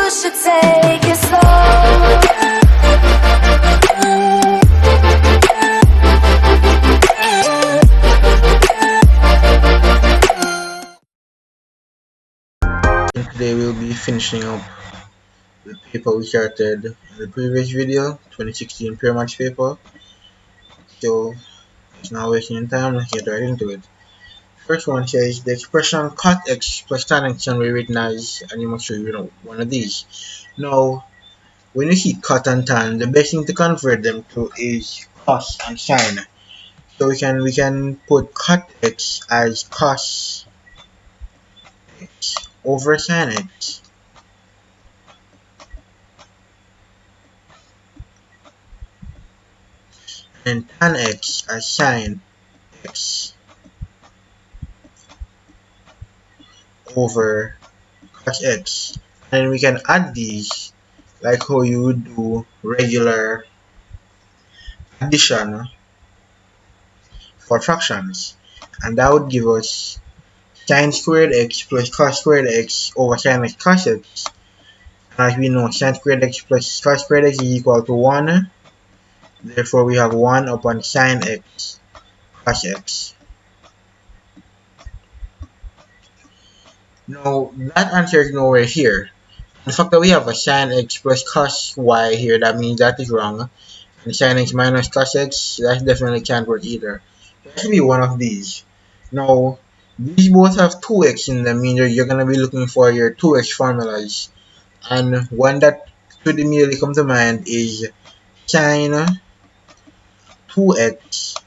should take it slow. Today we'll be finishing up the paper we started in the previous video, 2016 pure maths paper. So it's not wasting time, let's get right into it. First one says the expression cot x plus tan x can be written as, and you must show one of these. Now, when you see cot and tan, the best thing to convert them to is cos and sine. So we can put cot x as cos x over sin x, and tan x as sin x over cos x. And we can add these like how you would do regular addition for fractions, and that would give us sin squared x plus cos squared x over sin x cos x. And as we know, sin squared x plus cos squared x is equal to 1, therefore we have 1 upon sin x cos x. Now that answer is nowhere here. The fact that we have a sin x plus cos y here, that means that is wrong. And sin x minus cos x, that definitely can't work either. It has to be one of these. Now, these both have 2x in them, meaning you're going to be looking for your 2x formulas. And one that should immediately come to mind is sin 2x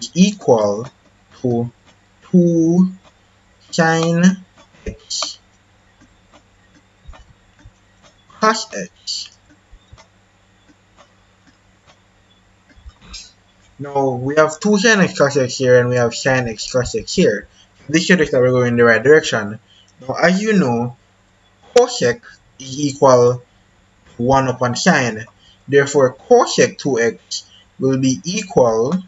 is equal to 2 sin x cos x. Now we have 2 sin x cos x here and we have sin x cos x here. This shows that we're going in the right direction. Now as you know, cosec is equal to 1 upon sin. Therefore cosec 2x will be equal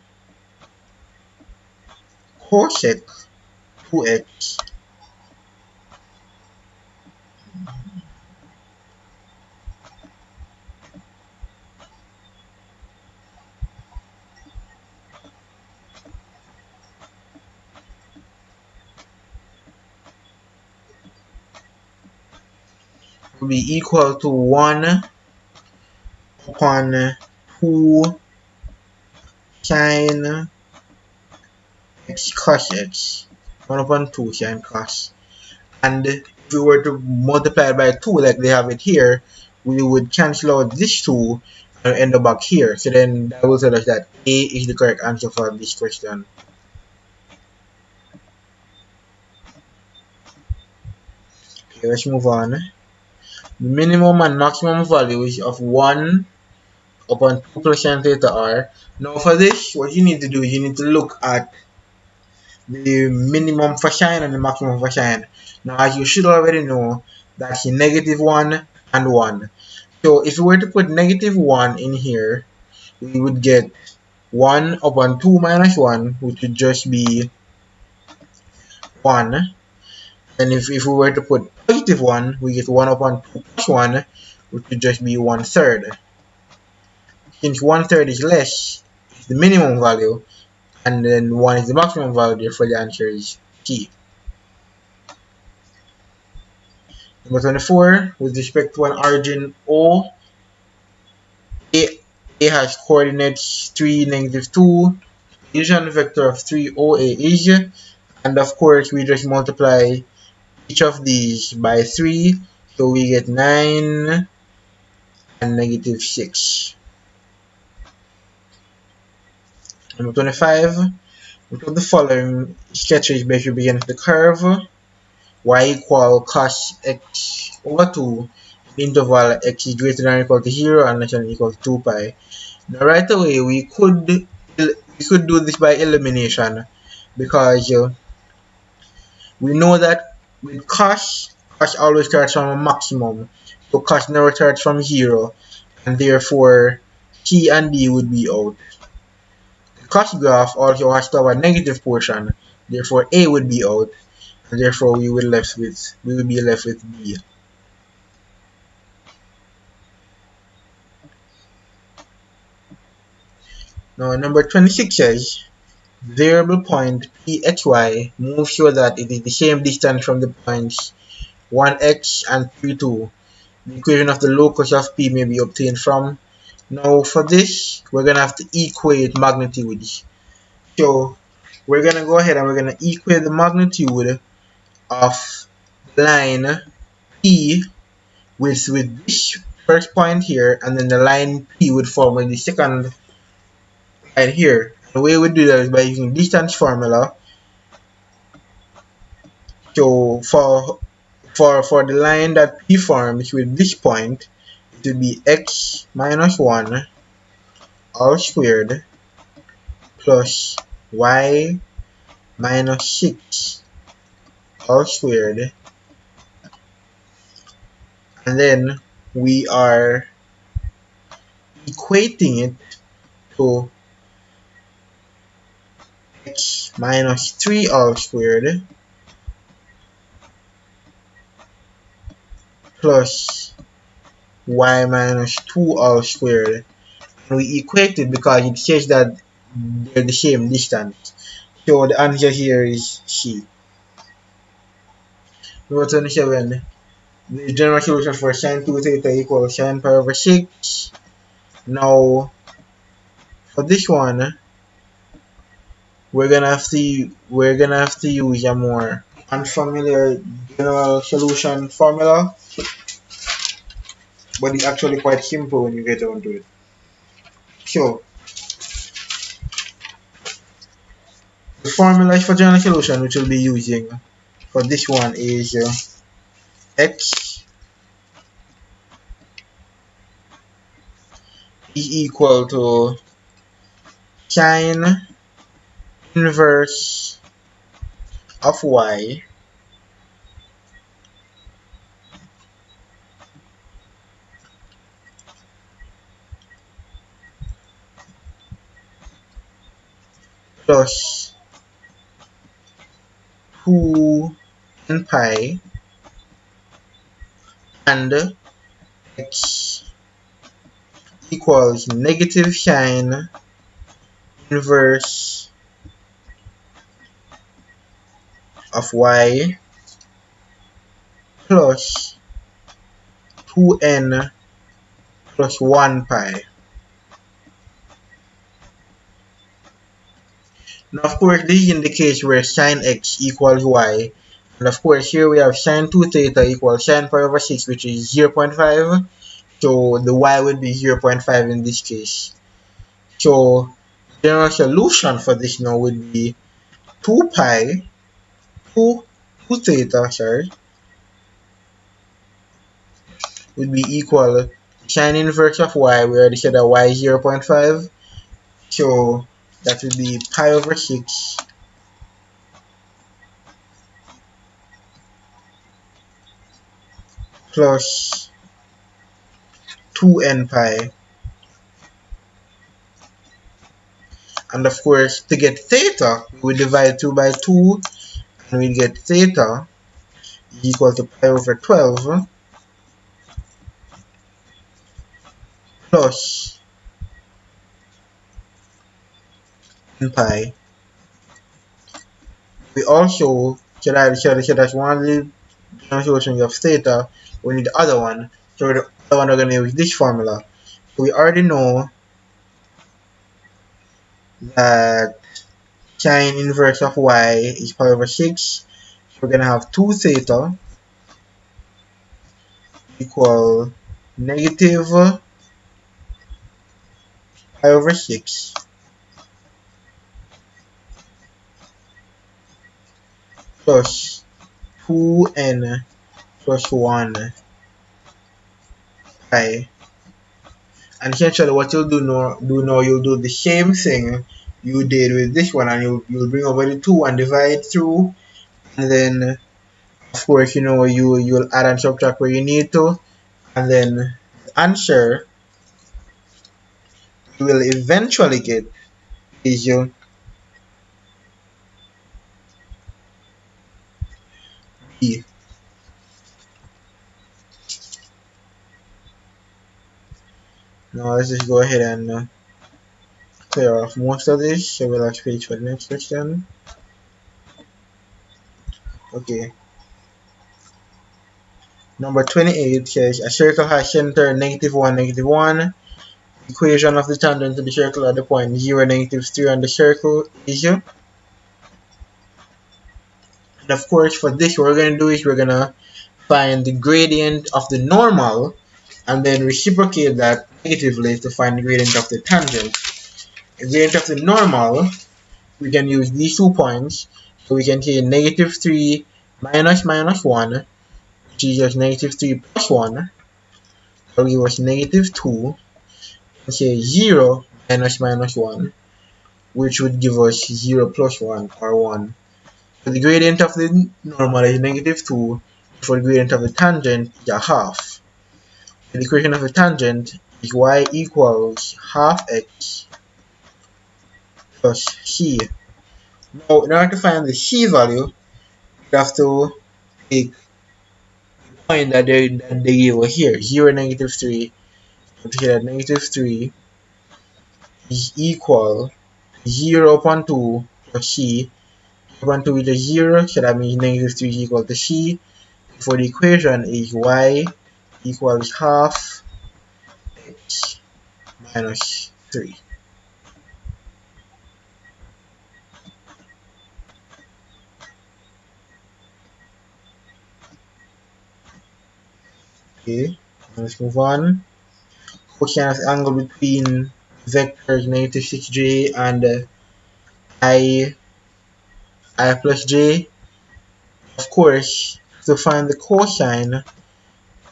cosec 2x will be equal to 1 upon 2 sin x cos x. 1 upon 2 sin cos. And if we were to multiply it by 2 like they have it here, we would cancel out this 2 and end up back here. So then that will tell us that A is the correct answer for this question. Okay, let's move on. The minimum and maximum values of 1 upon 2 plus sin theta are. Now for this, what you need to do is you need to look at the minimum for sin and the maximum for sin. Now as you should already know, that's negative 1 and 1. So if we were to put negative 1 in here, we would get 1 upon 2 minus 1, which would just be 1. And if we were to put positive 1, we get 1 upon 2 plus 1, which would just be 1/3. Since 1/3 is less, it's the minimum value, and then 1 is the maximum value, therefore the answer is C. Number 24, with respect to an origin O, A has coordinates 3, -2, Euclidean vector of 3 OA is, and of course we just multiply each of these by 3, so we get 9 and -6. Number 25, which of the following sketches basically begins the curve y equal cos x over 2 interval x is greater than or equal to 0 and less than or equal to 2 pi. Now right away we could do this by elimination, because we know that with cos always starts from a maximum, so cos never starts from 0, and therefore C and D would be out. The cos graph also has to have a negative portion, therefore A would be out, and therefore we would be left with B. Now number 26 says variable point pxy move sure that it is the same distance from the points 1x and 3, 2. The equation of the locus of p may be obtained from. Now for this, we're going to have to equate magnitudes. So we're going to go ahead and we're going to equate the magnitude of the line P with this first point here, and then the line P would form with the second line here. The way we do that is by using distance formula. So for the line that P forms with this point, it would be x minus 1 all squared plus y minus 6 all squared, and then we are equating it to x minus 3 all squared plus y minus 2 all squared. And we equate it because it says that they're the same distance. So the answer here is C. Number 27. The general solution for sine 2 theta equals sine pi over 6. Now, for this one, we're gonna have to use a more unfamiliar general solution formula, but it's actually quite simple when you get down to it. So the formula for general solution which we'll be using for this one is x is equal to sine inverse of y plus 2 n pi and x equals negative sine inverse of y plus 2n plus 1 pi. Now of course this is in the case where sine x equals y, and of course here we have sine 2 theta equals sine pi over 6, which is 0.5, so the y would be 0.5 in this case. So the general solution for this now would be 2 pi 2 theta, sorry, would be equal to sine inverse of y. We already said that y is 0.5, so that would be pi over 6 plus 2n pi. And of course, to get theta, we divide 2 by 2, and we get theta is equal to pi over 12 plus n pi. We also should that's one of the solutions of theta. We need the other one. So the other one we're going to use this formula. So we already know that sine inverse of y is pi over 6. So we're going to have 2 theta equal negative pi over 6 plus 2n plus 1 pi. And essentially what you'll do now, you'll do the same thing you did with this one, and you'll bring over the 2 and divide through, and then of course you'll add and subtract where you need to, and then the answer you will eventually get is B. Now let's just go ahead and clear off most of this, so we'll have space for the next question. Okay. Number 28 says a circle has center -1, -1. Equation of the tangent to the circle at the point 0, -3 on the circle is. And of course, for this, what we're going to do is we're going to find the gradient of the normal and then reciprocate that negatively to find the gradient of the tangent. The gradient of the normal, we can use these 2 points. So we can say -3 minus -1, which is just -3 plus 1, will give us -2. And say 0 minus -1, which would give us 0 plus 1 or 1. So the gradient of the normal is -2. For the gradient of the tangent is a half. The equation of the tangent is y equals half x plus c. Now, in order to find the c value, we have to take the point that they gave us here, 0, -3. So to say that -3 is equal to 0 upon 2 plus c. 0 upon 2 is a 0, so that means -3 is equal to c. For the equation is y equals half x minus 3. Okay, let's move on. Cosine of angle between vectors -6j and I plus j. Of course, to find the cosine,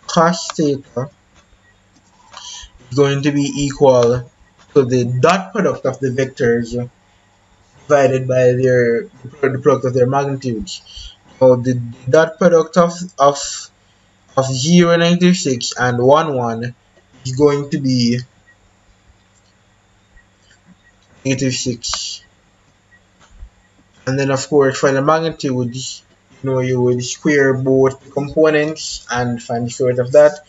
cos theta is going to be equal to the dot product of the vectors divided by the product of their magnitudes. So the dot product of 0, -6 and 1, 1 is going to be -6. And then of course for the magnitude, you would square both the components and find the square root of that.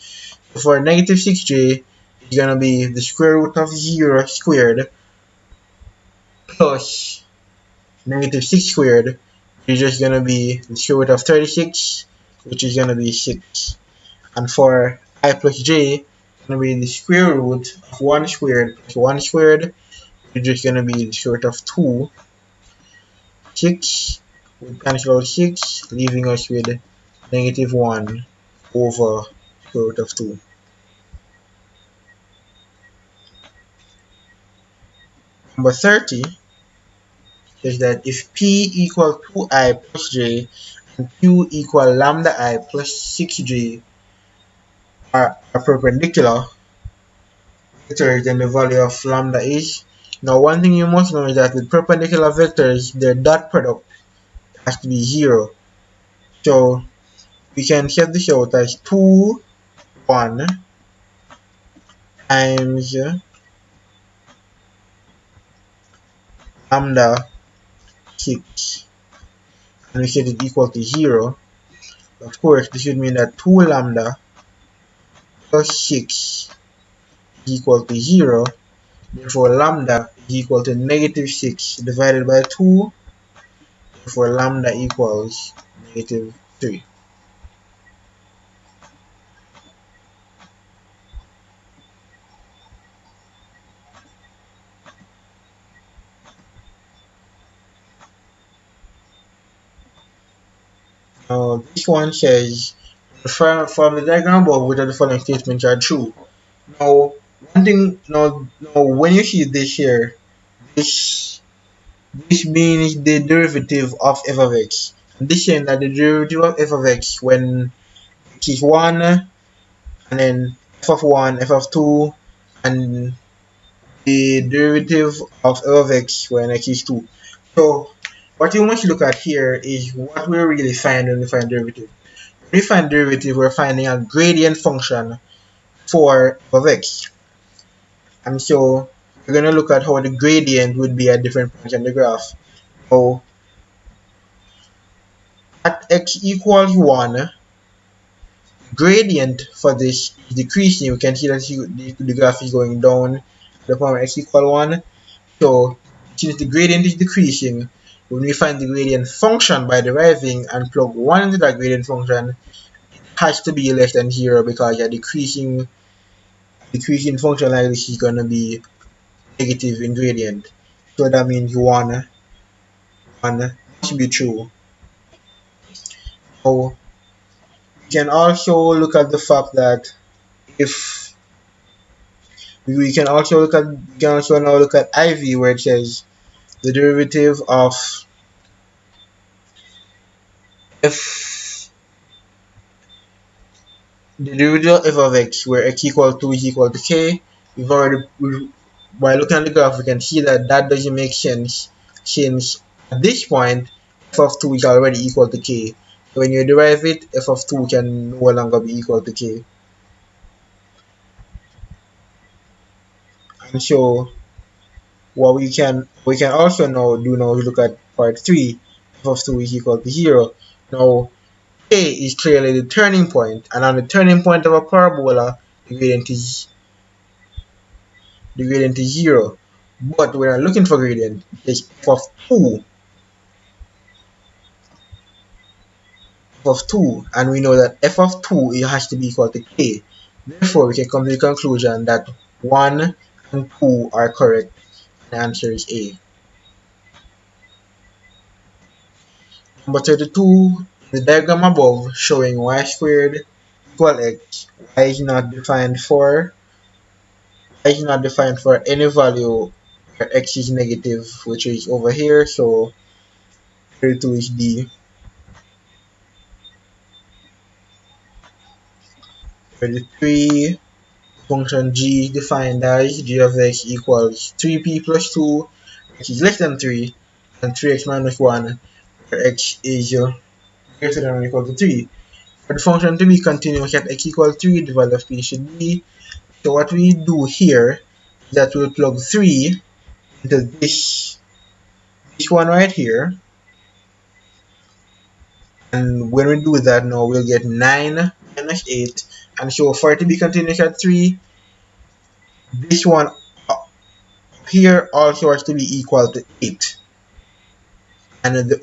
So for -6j, it's gonna be the square root of 0 squared plus -6 squared, which is just gonna be the square root of 36, which is gonna be 6. And for I plus j, it's gonna be the square root of 1 squared plus 1 squared, which is gonna be the square root of 2. 6 would cancel out 6, leaving us with -1 over square root of 2. Number 30 is that if P equal 2i plus j and Q equal lambda I plus 6j are perpendicular vectors, then the value of lambda is. Now one thing you must know is that with perpendicular vectors, their dot product has to be 0. So we can set this out as 2, 1 times lambda 6, and we set it equal to 0. Of course, this would mean that 2 lambda plus 6 is equal to 0. Therefore, lambda is equal to -6 divided by 2. Therefore, lambda equals -3. Now, this one says, from the diagram above, which are the following statements are true. Now, one thing, now when you see this here, this means the derivative of f of x. And this saying that the derivative of f of x when x is 1, and then f of 1, f of 2, and the derivative of f of x when x is 2. So, what you must look at here is what we really find when we find derivative. When we find derivative, we're finding a gradient function for f of x. And so, we're going to look at how the gradient would be at different points on the graph. So, at x equals 1, gradient for this is decreasing. You can see that the graph is going down to the point where x equals 1. So since the gradient is decreasing, when we find the gradient function by deriving and plug 1 into that gradient function, it has to be less than 0 because a decreasing function like this is going to be negative in gradient. So that means 1 must be true. Now, we can also look at the fact that if we can also now look at IV where it says the derivative of f the derivative of f of x where x equal to is equal to k. By looking at the graph we can see that that doesn't make sense since at this point f of 2 is already equal to k. So when you derive it, f of 2 can no longer be equal to k. And so what we can also now look at part 3, f of 2 is equal to 0. Now k is clearly the turning point, and on the turning point of a parabola the gradient is 0. But we are looking for gradient. It's f of 2, and we know that f of 2 it has to be equal to k. Therefore, we can come to the conclusion that 1 and 2 are correct. The answer is A. Number 32, the diagram above showing y squared equal x, y is not defined for any value where x is negative, which is over here. So 32 is D. 33, function g is defined as g of x equals 3p plus 2, which is less than 3, and 3x minus 1, where x is greater than or equal to 3. For the function to be continuous at x equals 3, the value of p should be. So what we do here is that we'll plug 3 into this one right here. And when we do that now, we'll get 9 minus 8. And so for it to be continuous at 3, this one here also has to be equal to 8. And the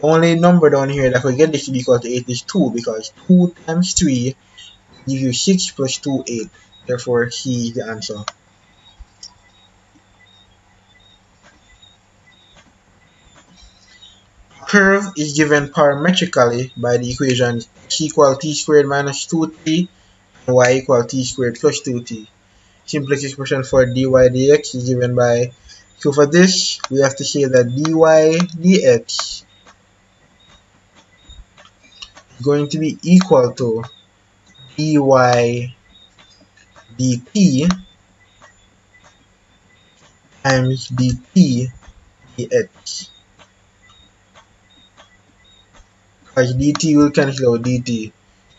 only number down here that we get this to be equal to 8 is 2, because 2 times 3 gives you 6 plus 2, 8. Therefore, C is the answer. Curve is given parametrically by the equations x equal t squared minus 2t and y equal t squared plus 2t. Simplest expression for dy dx is given by, so for this we have to say that dy dx is going to be equal to dy dt times dt dx, because dt will cancel out dt.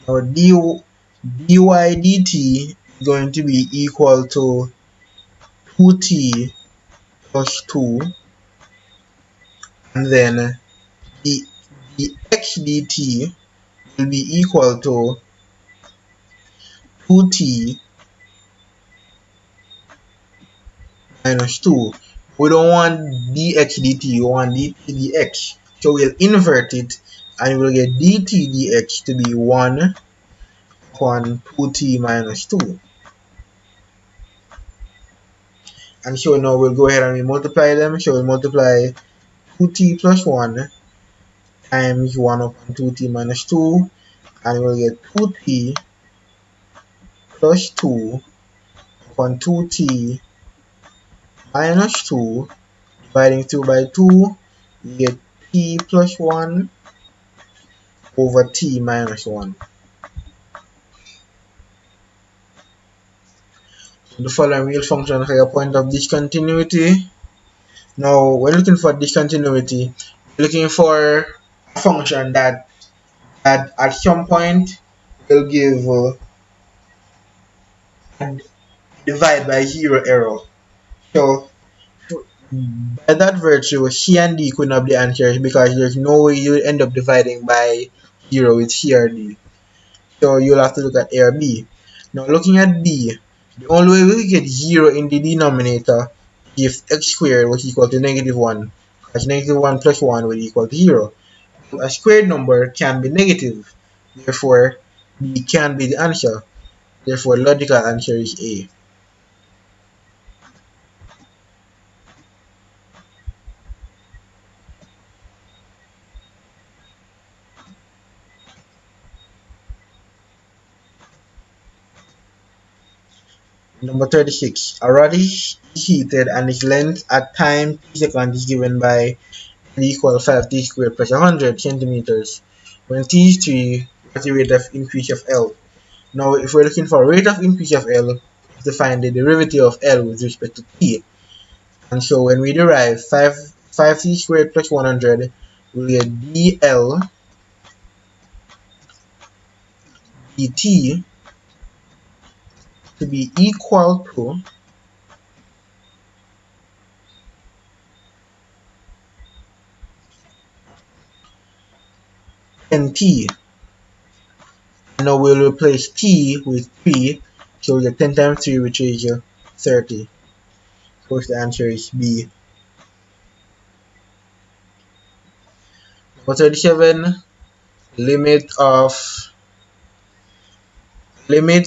Now dy dt is going to be equal to 2t plus 2, and then the x dt will be equal to 2t minus 2. We don't want dx dt, we want dt dx. So we'll invert it and we'll get dt dx to be 1 upon 2t minus 2. And so now we'll go ahead and we multiply them. So we'll multiply 2t plus 1 times 1 upon 2t minus 2, and we'll get 2t plus 2 upon 2t minus 2, dividing 2 by 2, we get t plus 1 over t minus 1. So the following real function has a point of discontinuity. Now, when looking for discontinuity, we're looking for a function that at some point will give and divide by 0 error. So by that virtue, C and D could not be answers because there's no way you will end up dividing by 0 with C or D. So you'll have to look at A or B. Now looking at B, the only way we get 0 in the denominator if x squared was equal to -1, because -1 plus 1 would equal to 0. A squared number can be negative, therefore B can be the answer. Therefore, logical answer is A. Number 36. A radish is heated and its length at time t seconds is given by L equal 5t squared plus 100 centimeters. When t is 3, what's the rate of increase of L? Now, if we're looking for rate of increase of L, we have to find the derivative of L with respect to t. And so when we derive 5t squared plus 100, we'll get dl dt to be equal to nt. Now we'll replace t with 3, so we get 10 times 3, which is 30. Of course, the answer is B. Number 37, limit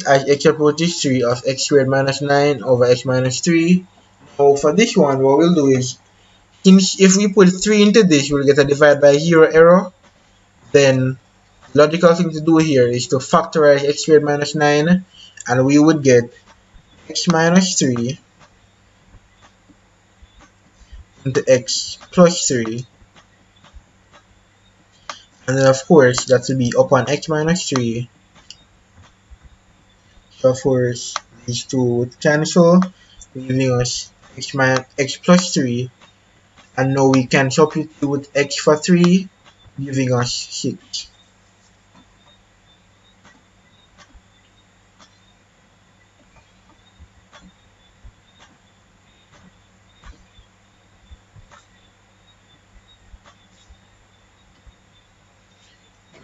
as x approaches 3 of x squared minus 9 over x minus 3. Now for this one, what we'll do is, if we put 3 into this, we'll get a divide by 0 error. Then the logical thing to do here is to factorize x squared minus 9, and we would get x minus 3 into x plus 3, and then of course that will be upon x minus 3. So of course these two would cancel, leaving us x plus 3, and now we can substitute with x for 3, giving us 6.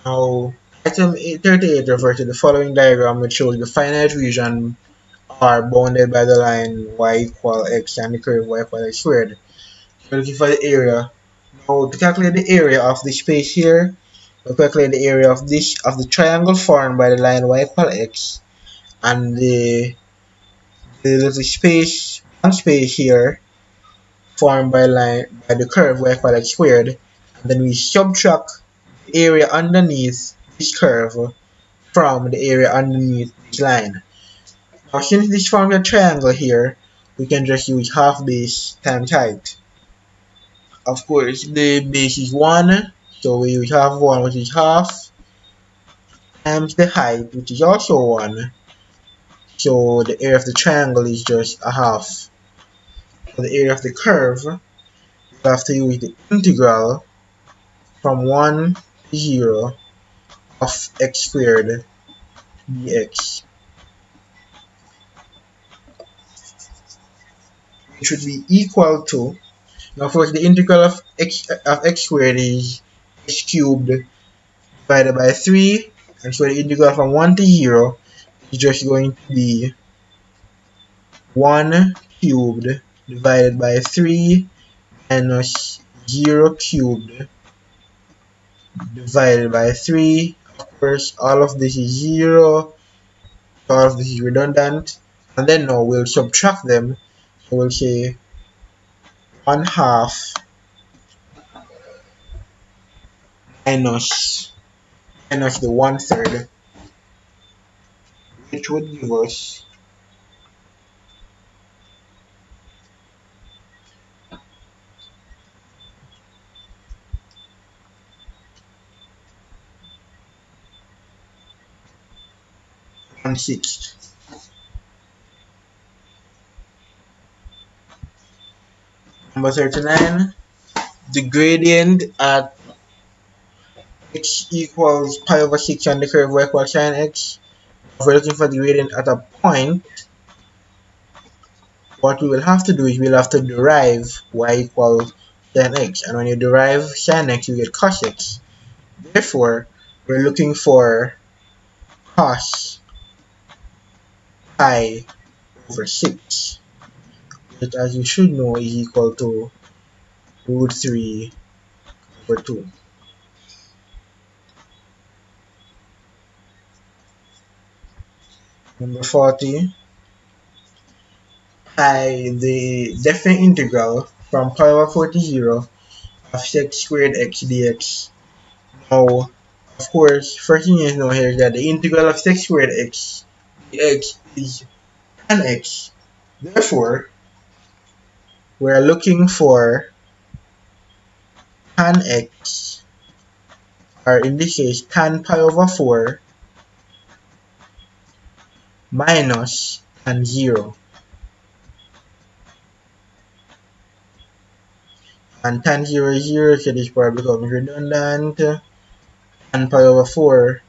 Now item 38 refers to the following diagram, which shows the finite region are bounded by the line y equal x and the curve y equal x squared. We're looking for the area. Now to calculate the area of the space here, we'll calculate the area of the triangle formed by the line y equal x and the little space, one space here formed by the curve y equal x squared, and then we subtract the area underneath this curve from the area underneath this line. Now since this forms a triangle here, we can just use half base times height. Of course, the base is 1, so we use half 1, which is half, times the height, which is also 1. So the area of the triangle is just a half. For the area of the curve, we have to use the integral from 1 to 0 of x squared dx, which would be equal to, now of course the integral of x squared is x cubed divided by 3, and so the integral from 1 to 0 is just going to be 1 cubed divided by 3 minus 0 cubed divided by 3. Of course, all of this is 0, all of this is redundant, and then now we'll subtract them. So we'll say 1 half minus the 1/3, which would give us 1/6. Number 39, the gradient at x equals pi over 6 on the curve y equals sin x. If we're looking for the gradient at a point, what we will have to do is we'll have to derive y equals sin x, and when you derive sin x, you get cos x. Therefore, we're looking for cos pi over 6, which as you should know is equal to root 3 over 2. Number 40, the definite integral from pi over 4 to 0 of sec squared x dx. Now, of course, first thing you know here is that the integral of sec squared x dx is tan x. Therefore, we're looking for tan x, or in this case, tan pi over 4 minus tan 0. And tan 0 is 0, so this part becomes redundant. Tan pi over 4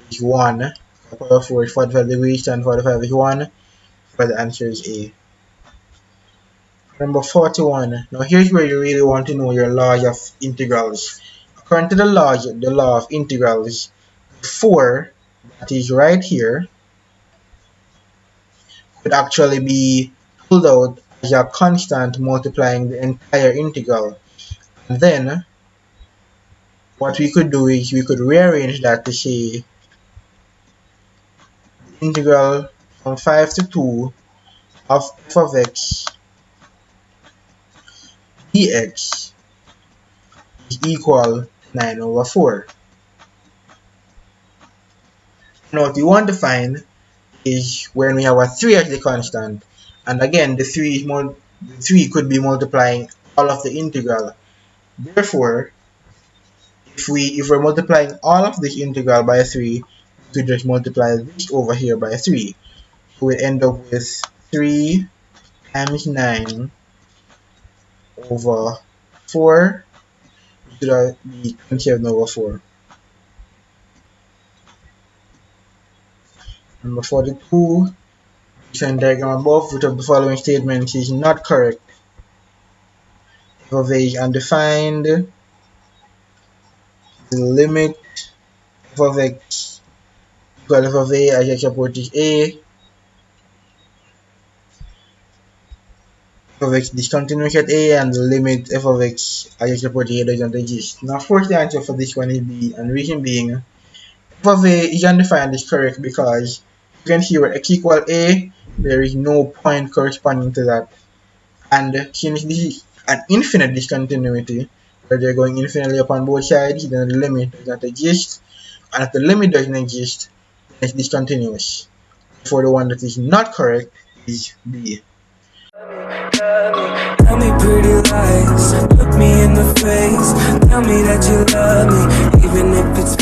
is 1. Pi over 4 is 45 degrees, tan 45 is 1. So the answer is A. Number 41. Now here's where you really want to know your laws of integrals. According to the law of integrals, 4 that is right here could actually be pulled out as a constant multiplying the entire integral. And then what we could do is we could rearrange that to say the integral from 5 to 2 of f of x dx is equal to 9 over 4. Now what we want to find is when we have a 3 as the constant, and again the 3 could be multiplying all of the integral. Therefore, if we're multiplying all of this integral by 3, we could just multiply this over here by 3. So we end up with 3 times 9 over 4, which should be 27 over 4. Number 42, the diagram above, which of the following statements is not correct? F of A is undefined. The limit f of x equal f of A as x approaches A. F of x discontinuous at A, and the limit f of x as x approaches A doesn't exist. Now, of course, the answer for this one is B, and reason being, f of A is undefined is correct because you can see where x equal A, there is no point corresponding to that. And since this is an infinite discontinuity, where they're going infinitely upon both sides, then the limit does not exist. And if the limit doesn't exist, then it's discontinuous. Therefore, the one that is not correct is B. Tell me pretty lies, look me in the face. Tell me that you love me, even if it's